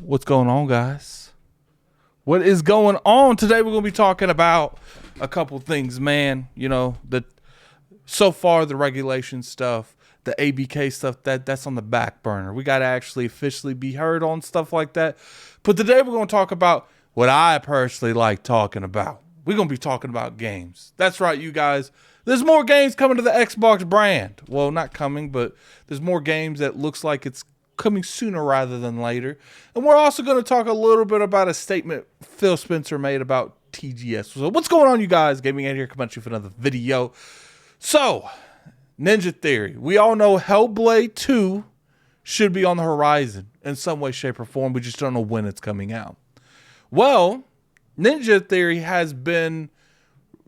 What's going on, guys? What is going on? Today we're going to be talking about a couple things, man. You know, so far the regulation stuff, the ABK stuff, that's on the back burner. We got to actually officially be heard on stuff like that. But today we're going to talk about what I personally like talking about. We're going to be talking about games. That's right, you guys. There's more games coming to the Xbox brand. Well, not coming, but there's more games that looks like it's coming sooner rather than later. And we're also going to talk a little bit about a statement Phil Spencer made about TGS. So what's going on, you guys? Gaming Ed here coming at you for another video. So, Ninja Theory. We all know Hellblade 2 should be on the horizon in some way, shape, or form. We just don't know when it's coming out. Well, Ninja Theory has been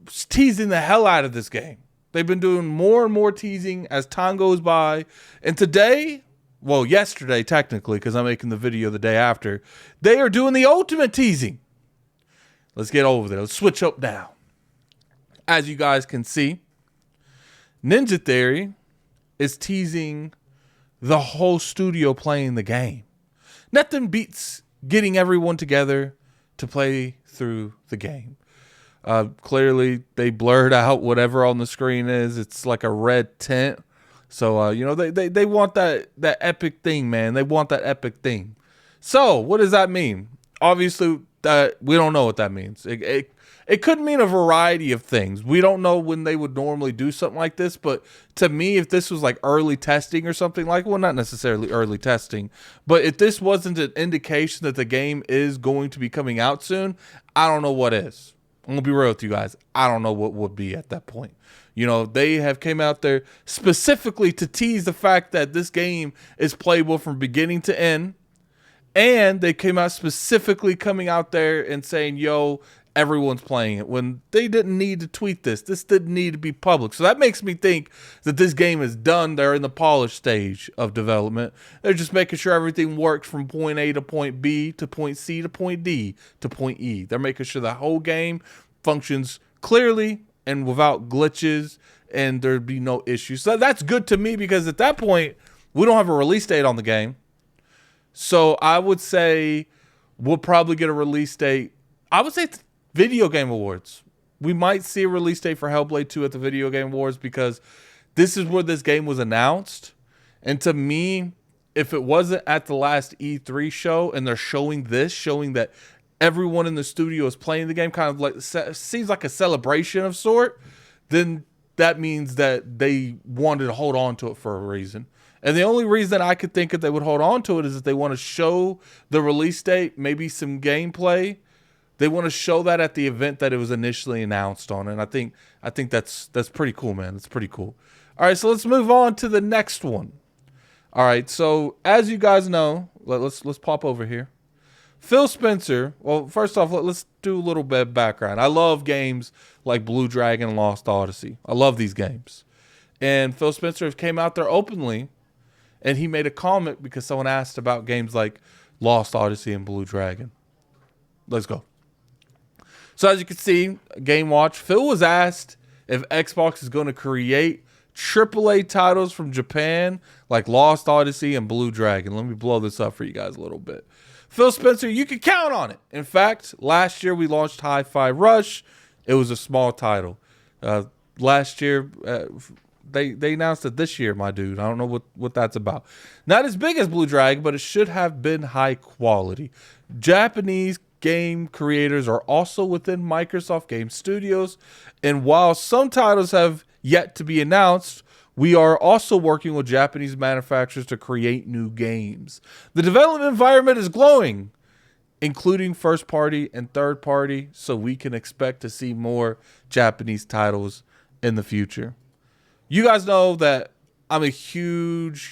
teasing the hell out of this game. They've been doing more and more teasing as time goes by. And today, well, yesterday technically, because I'm making the video the day after, they are doing the ultimate teasing. Let's get over there. Let's switch up now. As you guys can see, Ninja Theory is teasing the whole studio playing the game. Nothing beats getting everyone together to play through the game. Clearly, they blurred out whatever on the screen is. It's like a red tint. So, you know, they want that epic thing, man. They want that epic thing. So, what does that mean? Obviously, we don't know what that means. It could mean a variety of things. We don't know when they would normally do something like this. But to me, if this was like early testing or something like, well, not necessarily early testing, but if this wasn't an indication that the game is going to be coming out soon, I don't know what is. I'm going to be real with you guys. I don't know what would be at that point. You know, they have came out there specifically to tease the fact that this game is playable from beginning to end. And they came out specifically coming out there and saying, yo, everyone's playing it, when they didn't need to tweet this. This didn't need to be public. So that makes me think that this game is done. They're in the polished stage of development. They're just making sure everything works from point A to point B to point C to point D to point E. They're making sure the whole game functions clearly and without glitches, and there'd be no issues. So that's good to me, because at that point, we don't have a release date on the game. So I would say we'll probably get a release date. I would say Video Game Awards. We might see a release date for Hellblade 2 at the Video Game Awards, because this is where this game was announced. And to me, if it wasn't at the last E3 show and they're showing this, showing that everyone in the studio is playing the game, kind of like seems like a celebration of sort, then that means that they wanted to hold on to it for a reason. And the only reason I could think that they would hold on to it is that they want to show the release date, maybe some gameplay. They want to show that at the event that it was initially announced on. And I think that's pretty cool, man. It's pretty cool. All right, so let's move on to the next one. All right, so as you guys know, let's pop over here. Phil Spencer, well, first off, let's do a little bit of background. I love games like Blue Dragon and Lost Odyssey. I love these games. And Phil Spencer came out there openly, and he made a comment because someone asked about games like Lost Odyssey and Blue Dragon. Let's go. So as you can see, Game Watch, Phil was asked if Xbox is going to create AAA titles from Japan like Lost Odyssey and Blue Dragon. Let me blow this up for you guys a little bit. Phil Spencer, you can count on it. In fact, last year we launched Hi-Fi Rush. It was a small title. Last year, they announced it this year, my dude. I don't know what that's about. Not as big as Blue Dragon, but it should have been high quality. Japanese game creators are also within Microsoft Game Studios. And while some titles have yet to be announced, we are also working with Japanese manufacturers to create new games. The development environment is glowing, including first party and third party, so we can expect to see more Japanese titles in the future. You guys know that I'm a huge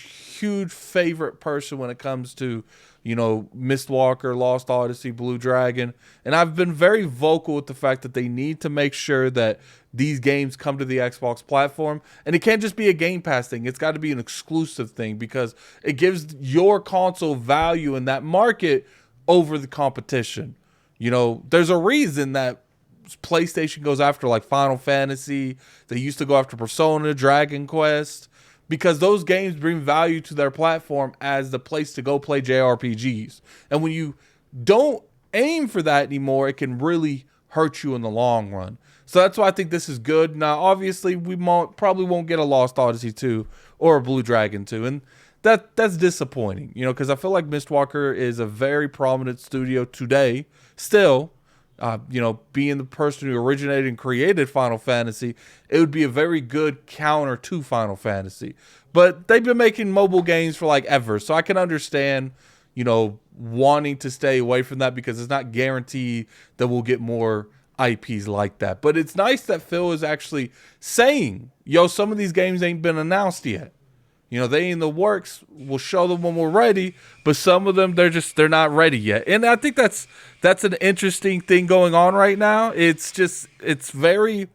favorite person when it comes to, you know, Mistwalker, Lost Odyssey, Blue Dragon. And I've been very vocal with the fact that they need to make sure that these games come to the Xbox platform. And it can't just be a Game Pass thing. It's got to be an exclusive thing, because it gives your console value in that market over the competition. You know, there's a reason that PlayStation goes after like Final Fantasy. They used to go after Persona, Dragon Quest. because those games bring value to their platform as the place to go play JRPGs. And when you don't aim for that anymore, it can really hurt you in the long run. So that's why I think this is good. Now, obviously, we probably won't get a Lost Odyssey 2 or a Blue Dragon 2. And that's disappointing, because I feel like Mistwalker is a very prominent studio today. Still, being the person who originated and created Final Fantasy, it would be a very good counter to Final Fantasy. But they've been making mobile games for like ever. So I can understand, wanting to stay away from that because it's not guaranteed that we'll get more IPs like that. But it's nice that Phil is actually saying, some of these games ain't been announced yet. They in the works. We'll show them when we're ready, but some of them they're not ready yet. And I think that's an interesting thing going on right now. It's very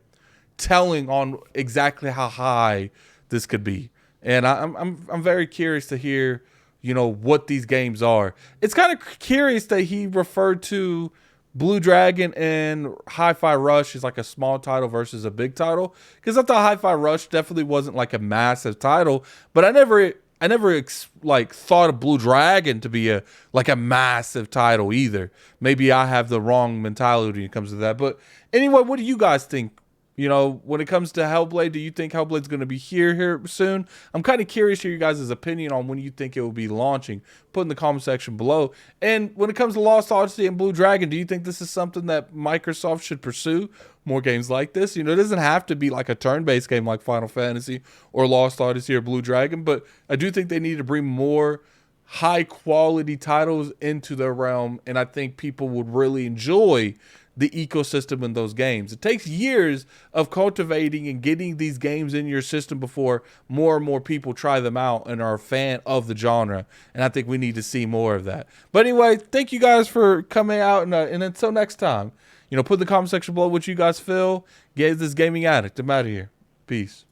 telling on exactly how high this could be. And I'm very curious to hear, what these games are. It's kind of curious that he referred to Blue Dragon and Hi-Fi Rush is like a small title versus a big title, because I thought Hi-Fi Rush definitely wasn't like a massive title, but I never thought of Blue Dragon to be a massive title either. Maybe I have the wrong mentality when it comes to that. But anyway, what do you guys think? When it comes to Hellblade, do you think Hellblade's going to be here soon? I'm kind of curious to your guys' opinion on when you think it will be launching. Put in the comment section below. And when it comes to Lost Odyssey and Blue Dragon, do you think this is something that Microsoft should pursue? More games like this? It doesn't have to be like a turn-based game like Final Fantasy or Lost Odyssey or Blue Dragon, but I do think they need to bring more high-quality titles into their realm, and I think people would really enjoy the ecosystem in those games. It takes years of cultivating and getting these games in your system before more and more people try them out and are a fan of the genre. And I think we need to see more of that. But anyway, thank you guys for coming out. And until next time, put in the comment section below what you guys feel. Get this gaming addict. I'm out of here. Peace.